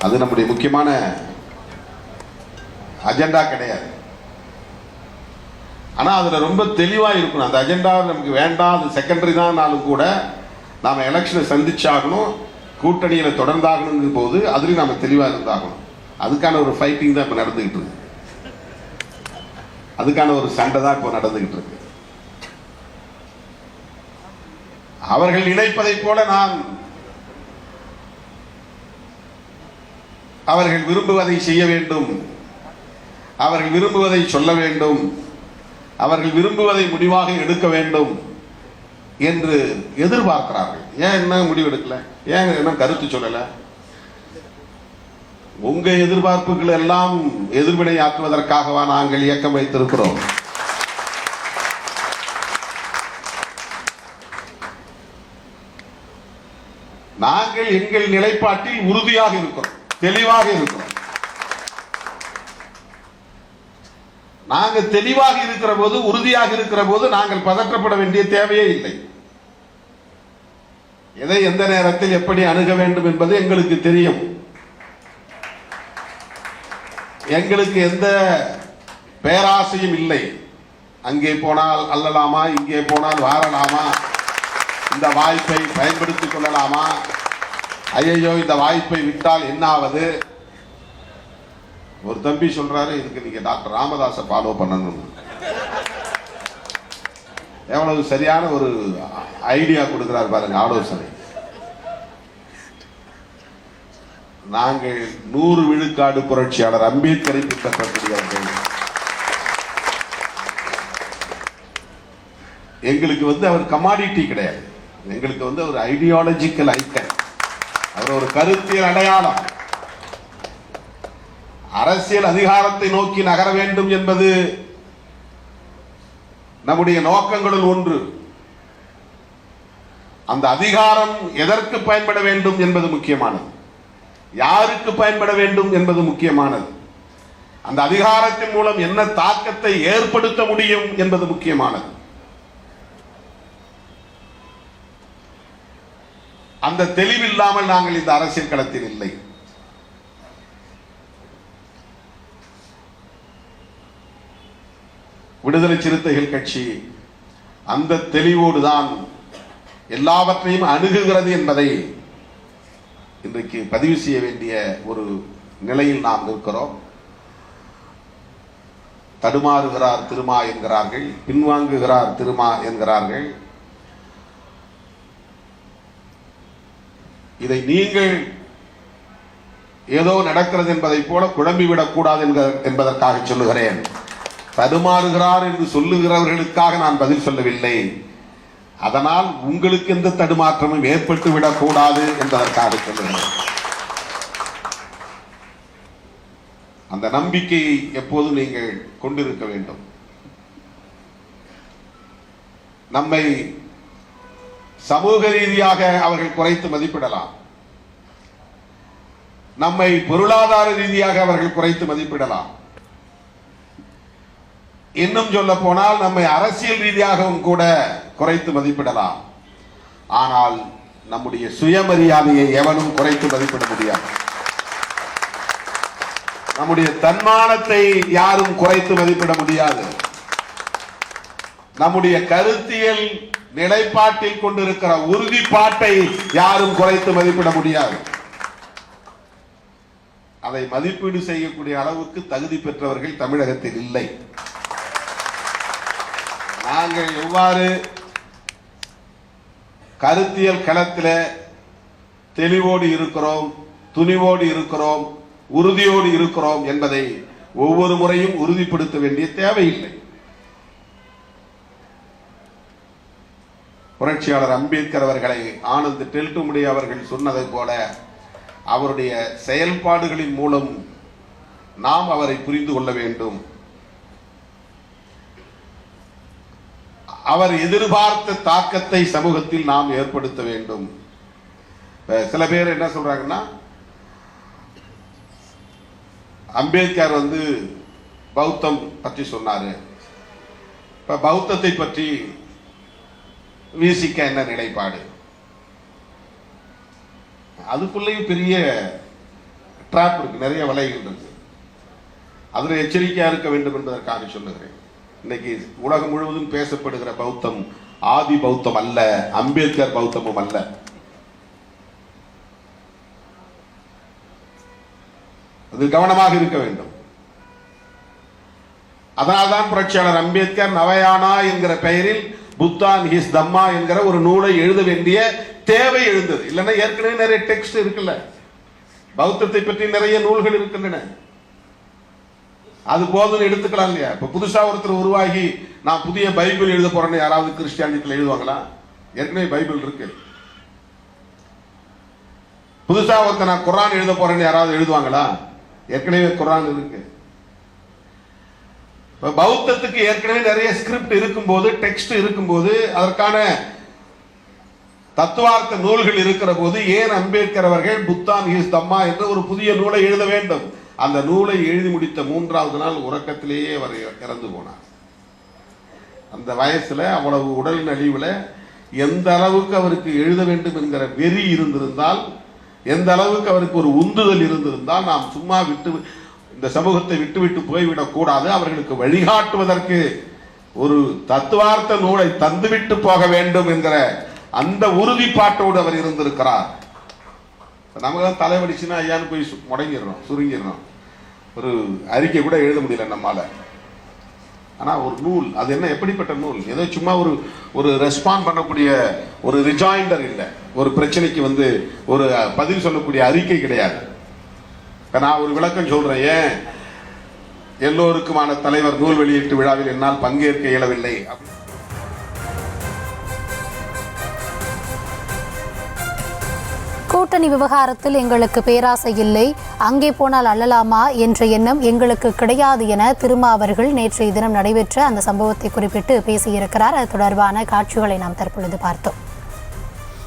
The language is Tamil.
அது நம்முடைய முக்கியமான அஜெண்டா கிடையாது. ஆனா அதுல ரொம்ப தெளிவா இருக்கணும். அந்த அஜெண்டா நமக்கு வேண்டாம், அது செகண்டரி தான்னாலும் கூட நாம எலெக்ஷனை சந்திச்சாகணும், கூட்டணியில தொடர்ந்தாகணும் போது அதுலயும் நாம தெளிவா இருந்தாகணும். அதுக்கான ஒரு ஃபைட்டிங் தான் இப்ப நடந்துகிட்டு இருக்கு. அதுக்கான ஒரு சண்டை தான் இப்ப நடந்துகிட்டு இருக்கு. அவர்கள் நினைப்பதை போல நான் அவர்கள் விரும்புவதை செய்ய வேண்டும், அவர்கள் விரும்புவதை சொல்ல வேண்டும், அவர்கள் விரும்புவதை முடிவாக எடுக்க வேண்டும் என்று எதிர்பார்க்கிறார்கள். ஏன் என்ன முடிவு எடுக்கல, ஏன் என்ன கருத்து சொல்லல? உங்க எதிர்பார்ப்புகள் எல்லாம் எதிர்வினை ஆற்றுவதற்காகவா நாங்கள் இயக்கம் வைத்திருக்கிறோம்? நாங்கள் எங்கள் நிலைப்பாட்டில் உறுதியாக இருக்கிறோம், தெளிவாக இருக்கிறோம். நாங்கள் தெளிவாக இருக்கிற போது, உறுதியாக இருக்கிற போது நாங்கள் பதற்றப்பட வேண்டிய தேவையே இல்லை. எதை எந்த நேரத்தில் எப்படி அணுக வேண்டும் என்பது எங்களுக்கு தெரியும். எங்களுக்கு எந்த பேராசையும் இல்லை. அங்கே போனால் அல்லலாமா, இங்கே போனால் வாரலாமா, இந்த வாய்ப்பை பயன்படுத்திக் கொள்ளலாமா, ஐயோ இந்த வாய்ப்பை விட்டால் என்ன ஆவது? ஒரு தம்பி சொல்றாரு, இதுக்கு நீங்க டாக்டர் ராமதாஸை ஃபாலோ பண்ணணும். எவ்வளவு சரியான ஒரு ஐடியா கொடுக்கிறார் பாருங்க, ஆலோசனை. நாங்கள் 100 விழுக்காடு புரட்சியாளர் அம்பேத்கரை பின்பற்றக்கூடியவர்கள். எங்களுக்கு அவர் கமாடிட்டி கிடையாது. எங்களுக்கு ஒரு ஐடியாலஜிக்கல் ஐக்கன், அவர் ஒரு கருத்தியல் அடையாளம். அரசியல் அதிகாரத்தை நோக்கி நகர வேண்டும் என்பது நம்முடைய நோக்கங்களுள் ஒன்று. அந்த அதிகாரம் எதற்கு பயன்பட வேண்டும் என்பது முக்கியமானது, யாருக்கு பயன்பட வேண்டும் என்பது முக்கியமானது, அந்த அதிகாரத்தின் மூலம் என்ன தாக்கத்தை ஏற்படுத்த முடியும் என்பது முக்கியமானது. அந்த தெளிவில்லாமல் நாங்கள் இந்த அரசியல் களத்தில் இல்லை. விடுதலை சிறுத்தைகள் கட்சி அந்த தெளிவோடு தான் எல்லாவற்றையும் அணுகுகிறது என்பதை இன்றைக்கு பதிவு செய்ய வேண்டிய ஒரு நிலையில் நாம் இருக்கிறோம். தடுமாறுகிறார் திருமா என்கிறார்கள், பின்வாங்குகிறார் திருமா என்கிறார்கள். இதை நீங்கள் ஏதோ நடக்கிறது என்பதை போல குழம்பிவிடக் கூடாது என்பதற்காக சொல்லுகிறேன். தடுமாறுகிறார் என்று சொல்லுகிறவர்களுக்காக நான் பதில் சொல்லவில்லை. அதனால் உங்களுக்கு எந்த தடுமாற்றமும் ஏற்பட்டு விடக்கூடாது என்பதற்காக சொல்லுகிறேன். அந்த நம்பிக்கையை எப்போதும் நீங்கள் கொண்டிருக்க வேண்டும். நம்மை சமூக ரீதியாக அவர்கள் குறைத்து மதிப்பிடலாம், நம்மை பொருளாதார ரீதியாக அவர்கள் குறைத்து மதிப்பிடலாம், இன்னும் சொல்ல போனால் நம்மை அரசியல் ரீதியாகவும் கூட குறைத்து மதிப்பிடலாம். ஆனால் நம்முடைய சுயமரியாதையை எவனும் குறைத்து மதிப்பிட முடியாது. நம்முடைய தன்மானத்தை யாரும் குறைத்து மதிப்பிட முடியாது. நம்முடைய கருத்தியல் நிலைப்பாட்டில் கொண்டிருக்கிற உறுதிப்பாட்டை யாரும் குறைத்து மதிப்பிட முடியாது. அதை மதிப்பீடு செய்யக்கூடிய அளவுக்கு தகுதி பெற்றவர்கள் தமிழகத்தில் இல்லை. நாங்கள் எவ்வாறு கருத்தியல் களத்தில் தெளிவோடு இருக்கிறோம், துணிவோடு இருக்கிறோம், உறுதியோடு இருக்கிறோம் என்பதை ஒவ்வொரு முறையும் உறுதிப்படுத்த வேண்டிய தேவையில்லை. புரட்சியாளர் அம்பேத்கர் அவர்களை ஆனந்த் டெல்டுமுடி அவர்கள் சொன்னதை போல அவருடைய செயல்பாடுகளின் மூலம் நாம் அவரை புரிந்து கொள்ள வேண்டும். அவர் எதிர்பார்த்த தாக்கத்தை சமூகத்தில் நாம் ஏற்படுத்த வேண்டும். சில பேர் என்ன சொல்றாங்கன்னா, அம்பேத்கர் பௌத்தம் பற்றி சொன்னாரு, இப்ப பௌத்தத்தை பற்றி வீசிக்க என்ன நிலைப்பாடு? அதுக்குள்ளேயும் பெரிய ட்ராப் இருக்கு, நிறைய வலைகள் இருக்கு. அதில் எச்சரிக்கையா இருக்க வேண்டும் என்பதற்காக சொல்லுகிறேன். இன்னைக்கு உலகம் முழுவதும் பேசப்படுகிற பௌத்தம் ஆதி பௌத்தம் அல்ல, அம்பேத்கர் பௌத்தமும் அல்ல. அதில் கவனமாக இருக்க வேண்டும். அதனால்தான் புரட்சியாளர் அம்பேத்கர் நவயானா என்கிற பெயரில் புத்தா அண்ட் ஹிஸ் தம்மா என்கிற ஒரு நூலை எழுத வேண்டிய தேவை எழுந்தது. இல்லைன்னா ஏற்கனவே நிறைய டெக்ஸ்ட் இருக்குல்ல, பௌத்தத்தை பற்றி நிறைய நூல்கள் இருக்கின்றன, அது போதும் எடுத்துக்கலாம் இல்லையா? இப்ப புதுசா ஒருத்தர் உருவாகி நான் புதிய பைபிள் எழுத போறேன்னு யாராவது கிறிஸ்டியானிட்டியில் எழுதுவாங்களா? ஏற்கனவே பைபிள் இருக்கு. புதுசா ஒருத்தர் நான் குர்ஆன் எழுத போறேன்னு யாராவது எழுதுவாங்களா? ஏற்கனவே குர்ஆன் இருக்கு. பௌத்தத்துக்கு ஏற்கனவே நிறைய ஸ்கிரிப்ட் இருக்கும்போது, டெக்ஸ்ட் இருக்கும்போது, அதற்கான தத்துவார்த்த நூல்கள் இருக்கிற போது ஏன் அம்பேத்கர் அவர்கள் புத்தா அண்ட் ஹிஸ் தம்மா என்று ஒரு புதிய நூலை எழுத வேண்டும்? அந்த நூலை எழுதி முடித்த 3வது நாள் உறக்கத்திலேயே அவர் இறந்து போனார். அந்த வயசுல அவ்வளவு உடல் நலிவுல எந்த அளவுக்கு அவருக்கு எழுத வேண்டும் என்கிற வெறி இருந்திருந்தால், எந்த அளவுக்கு அவருக்கு ஒரு உந்துதல் இருந்திருந்தால், நாம் சும்மா இந்த சமூகத்தை விட்டு போய்விடக் கூடாது, அவர்களுக்கு வழிகாட்டுவதற்கு ஒரு தத்துவார்த்த நூலை தந்துவிட்டு போக வேண்டும் என்கிற அந்த உறுதிப்பாட்டோடு அவர் இருந்திருக்கிறார். நமக்கு தலைவலிச்சுன்னா ஐயான்னு போய் முடங்கிடுறோம், சுருங்கிடுறோம், ஒரு அறிக்கை கூட எழுத முடியல நம்மால. ஆனா ஒரு நூல், அது என்ன, எப்படிப்பட்ட நூல்? ஏதோ சும்மா ஒரு ரெஸ்பாண்ட் பண்ணக்கூடிய ஒரு ரிஜாயிண்டர் இல்லை, ஒரு பிரச்சனைக்கு ஒரு பதில் சொல்லக்கூடிய அறிக்கை கிடையாது. நான் ஒரு விளக்கம் சொல்றேன். ஏன் எல்லோருக்குமான தலைவர் நூல் வெளியீட்டு விழாவில் என்னால் பங்கேற்க இயலவில்லை? கூட்டணி விவகாரத்தில் எங்களுக்கு பேராசை இல்லை, அங்கே போனால் அள்ளலாமா என்ற எண்ணம் எங்களுக்கு கிடையாது என திருமாவர்கள் நேற்றைய தினம் நடைபெற்ற அந்த சம்பவத்தை குறிப்பிட்டு பேசியிருக்கிறார். அது தொடர்பான காட்சிகளை நாம் தற்பொழுது பார்த்தோம்.